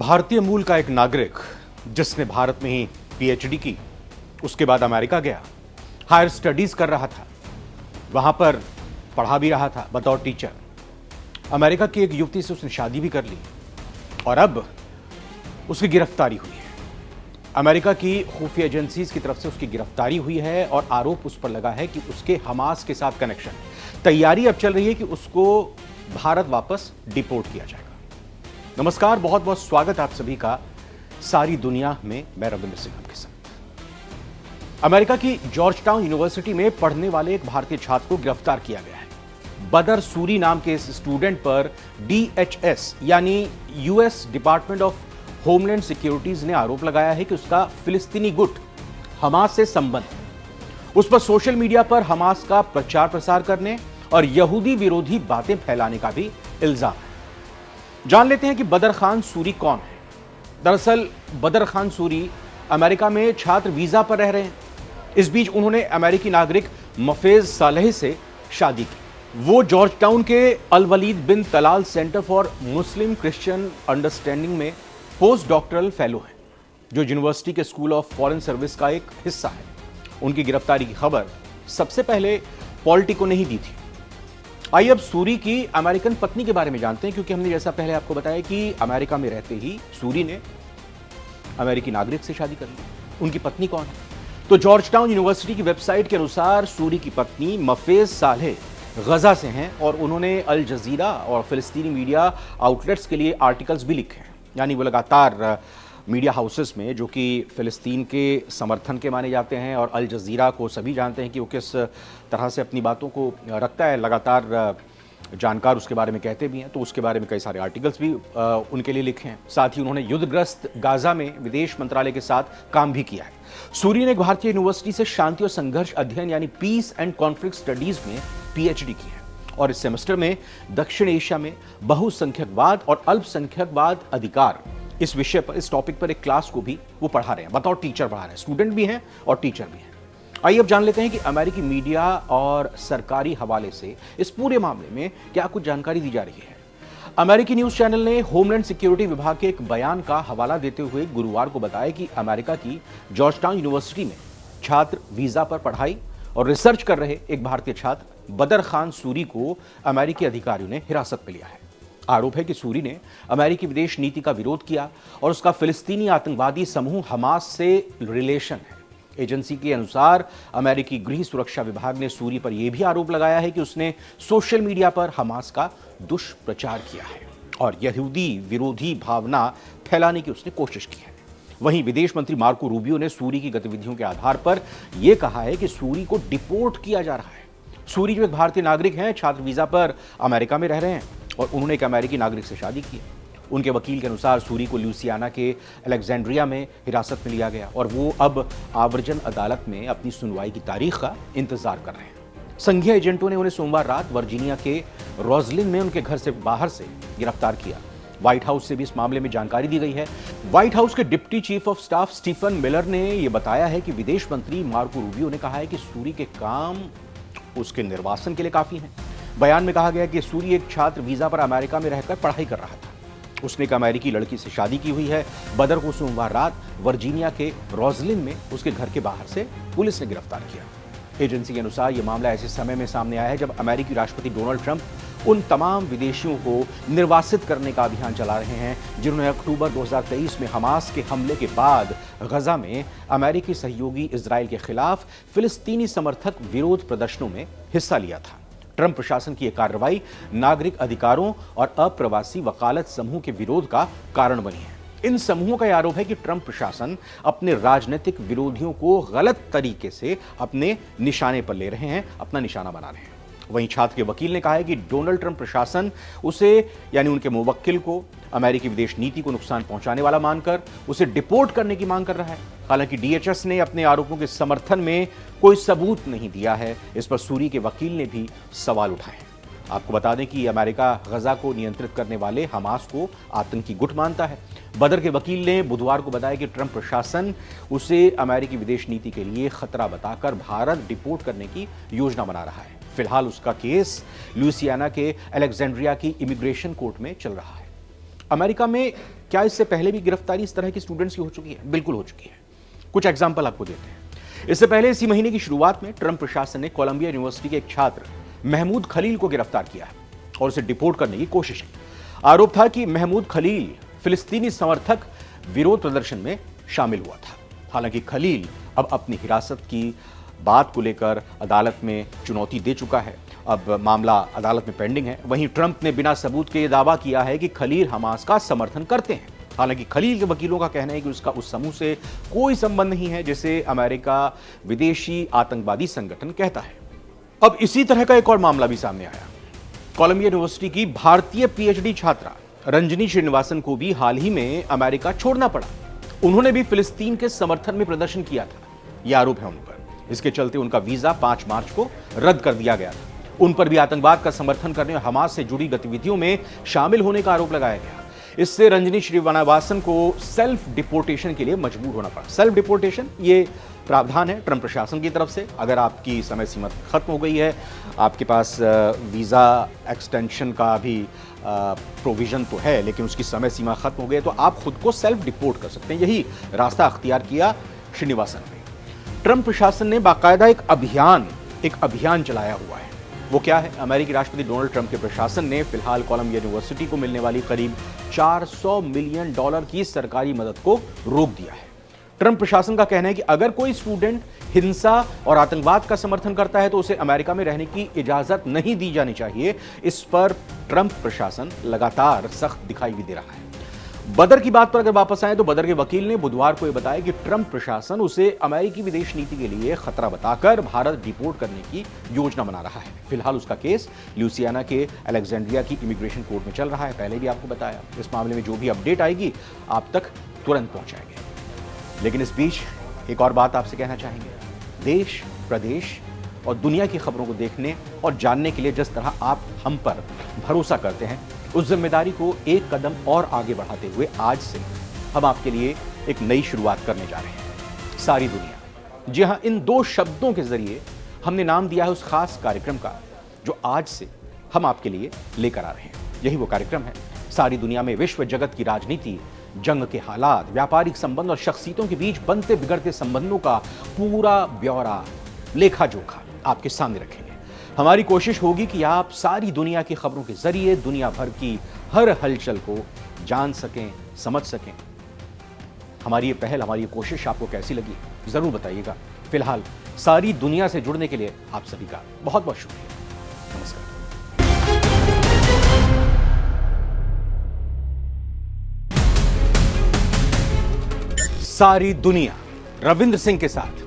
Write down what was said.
भारतीय मूल का एक नागरिक जिसने भारत में ही पीएचडी की, उसके बाद अमेरिका गया, हायर स्टडीज कर रहा था, वहां पर पढ़ा भी रहा था बतौर टीचर। अमेरिका की एक युवती से उसने शादी भी कर ली और अब उसकी गिरफ्तारी हुई है। अमेरिका की खुफिया एजेंसीज की तरफ से उसकी गिरफ्तारी हुई है और आरोप उस पर लगा है कि उसके हमास के साथ कनेक्शन है। तैयारी अब चल रही है कि उसको भारत वापस डिपोर्ट किया जाएगा। नमस्कार, बहुत बहुत स्वागत आप सभी का सारी दुनिया में। मैं रविंद्र सिंह आपके साथ। अमेरिका की जॉर्ज टाउन यूनिवर्सिटी में पढ़ने वाले एक भारतीय छात्र को गिरफ्तार किया गया है। बदर सूरी नाम के इस स्टूडेंट पर DHS यानी US department of homeland securities ने आरोप लगाया है कि उसका फिलिस्तीनी गुट हमास से संबंध है। उस पर सोशल मीडिया पर हमास का प्रचार प्रसार करने और यहूदी विरोधी बातें फैलाने का भी इल्जाम है। जान लेते हैं कि बदर खान सूरी कौन है। दरअसल बदर खान सूरी अमेरिका में छात्र वीजा पर रह रहे हैं। इस बीच उन्होंने अमेरिकी नागरिक मफेज सालेह से शादी की। वो जॉर्ज टाउन के Al Waleed bin Talal Center for Muslim Christian Understanding में पोस्ट डॉक्टरल फेलो हैं, जो यूनिवर्सिटी के स्कूल ऑफ फॉरेन सर्विस का एक हिस्सा है। उनकी गिरफ्तारी की खबर सबसे पहले पॉलिटिको ने ही दी थी। आइए अब सूरी की अमेरिकन पत्नी के बारे में जानते हैं, क्योंकि हमने जैसा पहले आपको बताया कि अमेरिका में रहते ही सूरी ने अमेरिकी नागरिक से शादी कर ली। उनकी पत्नी कौन है? तो जॉर्ज टाउन यूनिवर्सिटी की वेबसाइट के अनुसार सूरी की पत्नी मफेज सालेह गजा से हैं और उन्होंने अल जजीरा और फिलिस्तीनी मीडिया आउटलेट्स के लिए आर्टिकल्स भी लिखे हैं। यानी वो लगातार मीडिया हाउसेस में, जो कि फिलिस्तीन के समर्थन के माने जाते हैं, और अल जजीरा को सभी जानते हैं कि वो किस तरह से अपनी बातों को रखता है, लगातार जानकार उसके बारे में कहते भी हैं, तो उसके बारे में कई सारे आर्टिकल्स भी उनके लिए लिखे हैं। साथ ही उन्होंने युद्धग्रस्त गाजा में विदेश मंत्रालय के साथ काम भी किया है। सूरी ने एक भारतीय यूनिवर्सिटी से शांति और संघर्ष अध्ययन यानी पीस एंड कॉन्फ्लिक्ट स्टडीज में PhD की है और इस सेमेस्टर में दक्षिण एशिया में बहुसंख्यकवाद और अल्पसंख्यकवाद अधिकार, इस विषय पर, इस टॉपिक पर एक क्लास को भी वो पढ़ा रहे हैं, बतौर टीचर पढ़ा रहे हैं। स्टूडेंट भी हैं और टीचर भी हैं। आइए अब जान लेते हैं कि अमेरिकी मीडिया और सरकारी हवाले से इस पूरे मामले में क्या कुछ जानकारी दी जा रही है। अमेरिकी न्यूज चैनल ने होमलैंड सिक्योरिटी विभाग के एक बयान का हवाला देते हुए गुरुवार को बताया कि अमेरिका की जॉर्ज टाउन यूनिवर्सिटी में छात्र वीजा पर पढ़ाई और रिसर्च कर रहे एक भारतीय छात्र बदर खान सूरी को अमेरिकी अधिकारियों ने हिरासत में लिया है। आरोप है कि सूरी ने अमेरिकी विदेश नीति का विरोध किया और उसका फिलिस्तीनी आतंकवादी समूह हमास से रिलेशन है। एजेंसी के अनुसार अमेरिकी गृह सुरक्षा विभाग ने सूरी पर यह भी आरोप लगाया है कि उसने सोशल मीडिया पर हमास का दुष्प्रचार किया है और यहूदी विरोधी भावना फैलाने की उसने कोशिश की है। वहीं विदेश मंत्री मार्को रूबियो ने सूरी की गतिविधियों के आधार पर यह कहा है कि सूरी को डिपोर्ट किया जा रहा है। सूरी जो एक भारतीय नागरिक हैं, छात्र वीजा पर अमेरिका में रह रहे हैं और उन्होंने एक अमेरिकी नागरिक से शादी की है। उनके वकील के अनुसार सूरी को लुइसियाना के अलेक्जेंड्रिया में हिरासत में लिया गया और वो अब आवर्जन अदालत में अपनी सुनवाई की तारीख का इंतजार कर रहे हैं। संघीय एजेंटों ने उन्हें सोमवार रात वर्जीनिया के रोजलिन में उनके घर से बाहर से गिरफ्तार किया। व्हाइट हाउस से भी इस मामले में जानकारी दी गई है। व्हाइट हाउस के deputy chief of staff Stephen Miller ने यह बताया है कि विदेश मंत्री मार्को रूबियो ने कहा है कि सूरी के काम उसके निर्वासन के लिए काफी हैं। बयान में कहा गया कि सूरी एक छात्र वीजा पर अमेरिका में रहकर पढ़ाई कर रहा था। उसने एक अमेरिकी लड़की से शादी की हुई है। बदर को सोमवार रात वर्जीनिया के रोजलिन में उसके घर के बाहर से पुलिस ने गिरफ्तार किया। एजेंसी के अनुसार यह मामला ऐसे समय में सामने आया है जब अमेरिकी राष्ट्रपति डोनाल्ड ट्रंप उन तमाम विदेशियों को निर्वासित करने का अभियान चला रहे हैं जिन्होंने अक्टूबर 2023 में हमास के हमले के बाद गजा में अमेरिकी सहयोगी इजराइल के खिलाफ फिलिस्तीनी समर्थक विरोध प्रदर्शनों में हिस्सा लिया था। ट्रंप प्रशासन की यह कार्रवाई नागरिक अधिकारों और अप्रवासी वकालत समूह के विरोध का कारण बनी है। इन समूहों का यह आरोप है कि ट्रंप प्रशासन अपने राजनीतिक विरोधियों को गलत तरीके से अपने निशाने पर ले रहे हैं, अपना निशाना बना रहे हैं। वहीं छात्र के वकील ने कहा है कि डोनाल्ड ट्रंप प्रशासन उसे, यानी उनके मुवक्किल को, अमेरिकी विदेश नीति को नुकसान पहुंचाने वाला मानकर उसे डिपोर्ट करने की मांग कर रहा है। हालांकि DHS ने अपने आरोपों के समर्थन में कोई सबूत नहीं दिया है। इस पर सूरी के वकील ने भी सवाल उठाए। आपको बता दें कि अमेरिका गजा को नियंत्रित करने वाले हमास को आतंकी गुट मानता है। बदर के वकील ने बुधवार को बताया कि ट्रंप प्रशासन उसे अमेरिकी विदेश नीति के लिए खतरा बताकर भारत डिपोर्ट करने की योजना बना रहा है। फिलहाल उसका केस लुइसियाना के अलेक्जेंड्रिया की इमिग्रेशन कोर्ट में चल रहा है। अमेरिका में क्या इससे पहले भी गिरफ्तारी इस तरह की स्टूडेंट्स की हो चुकी है? बिल्कुल हो चुकी है। कुछ एग्जाम्पल आपको देते हैं। इससे पहले इसी महीने की शुरुआत में ट्रंप प्रशासन ने कोलंबिया यूनिवर्सिटी के एक छात्र महमूद खलील को गिरफ्तार किया और उसे डिपोर्ट करने की कोशिश की। आरोप था कि महमूद खलील फिलिस्तीनी समर्थक विरोध प्रदर्शन में शामिल हुआ था। हालांकि खलील अब अपनी हिरासत की बात को लेकर अदालत में चुनौती दे चुका है। अब मामला अदालत में पेंडिंग है। वहीं ट्रंप ने बिना सबूत के यह दावा किया है कि खलील हमास का समर्थन करते हैं। हालांकि खलील के वकीलों का कहना है कि उसका उस समूह से कोई संबंध नहीं है जिसे अमेरिका विदेशी आतंकवादी संगठन कहता है। अब इसी तरह का एक और मामला भी सामने आया। कोलंबिया यूनिवर्सिटी की भारतीय पीएचडी छात्रा रंजनी श्रीनिवासन को भी हाल ही में अमेरिका छोड़ना पड़ा। उन्होंने भी फिलिस्तीन के समर्थन में प्रदर्शन किया था। यह आरोप है उन पर। इसके चलते उनका वीजा 5 मार्च को रद्द कर दिया गया था। उन पर भी आतंकवाद का समर्थन करने और हमास से जुड़ी गतिविधियों में शामिल होने का आरोप लगाया गया। इससे रंजनी श्रीनिवासन को सेल्फ डिपोर्टेशन के लिए मजबूर होना पड़ा। सेल्फ डिपोर्टेशन ये प्रावधान है ट्रंप प्रशासन की तरफ से। अगर आपकी समय सीमा खत्म हो गई है, आपके पास वीज़ा एक्सटेंशन का भी प्रोविजन तो है, लेकिन उसकी समय सीमा खत्म हो गई, तो आप खुद को सेल्फ डिपोर्ट कर सकते हैं। यही रास्ता अख्तियार किया श्रीनिवासन ने। ट्रंप प्रशासन ने बाकायदा एक अभियान चलाया हुआ है। वो क्या है? अमेरिकी राष्ट्रपति डोनाल्ड ट्रंप के प्रशासन ने फिलहाल कोलंबिया यूनिवर्सिटी को मिलने वाली करीब $400 मिलियन की सरकारी मदद को रोक दिया है। ट्रंप प्रशासन का कहना है कि अगर कोई स्टूडेंट हिंसा और आतंकवाद का समर्थन करता है तो उसे अमेरिका में रहने की इजाजत नहीं दी जानी चाहिए। इस पर ट्रंप प्रशासन लगातार सख्त दिखाई भी दे रहा है। बदर की बात पर अगर वापस आए तो बदर के वकील ने बुधवार को यह बताया कि ट्रंप प्रशासन उसे अमेरिकी विदेश नीति के लिए खतरा बताकर भारत डिपोर्ट करने की योजना बना रहा है। फिलहाल उसका केस ल्यूसियाना के अलेक्जेंड्रिया की इमिग्रेशन कोर्ट में चल रहा है। पहले भी आपको बताया। इस मामले में जो भी अपडेट आएगी आप तक तुरंत पहुंचाएंगे। लेकिन इस बीच एक और बात आपसे कहना चाहेंगे। देश, प्रदेश और दुनिया की खबरों को देखने और जानने के लिए जिस तरह आप हम पर भरोसा करते हैं, उस जिम्मेदारी को एक कदम और आगे बढ़ाते हुए आज से हम आपके लिए एक नई शुरुआत करने जा रहे हैं। सारी दुनिया। जी हां, इन 2 शब्दों के जरिए हमने नाम दिया है उस खास कार्यक्रम का जो आज से हम आपके लिए लेकर आ रहे हैं। यही वो कार्यक्रम है। सारी दुनिया में विश्व जगत की राजनीति, जंग के हालात, व्यापारिक संबंध और शख्सियतों के बीच बनते बिगड़ते संबंधों का पूरा ब्यौरा, लेखा जोखा आपके सामने रखेंगे। हमारी कोशिश होगी कि आप सारी दुनिया की खबरों के जरिए दुनिया भर की हर हलचल को जान सकें, समझ सकें। हमारी ये पहल, हमारी ये कोशिश आपको कैसी लगी जरूर बताइएगा। फिलहाल सारी दुनिया से जुड़ने के लिए आप सभी का बहुत बहुत शुक्रिया। नमस्कार। सारी दुनिया रविंद्र सिंह के साथ।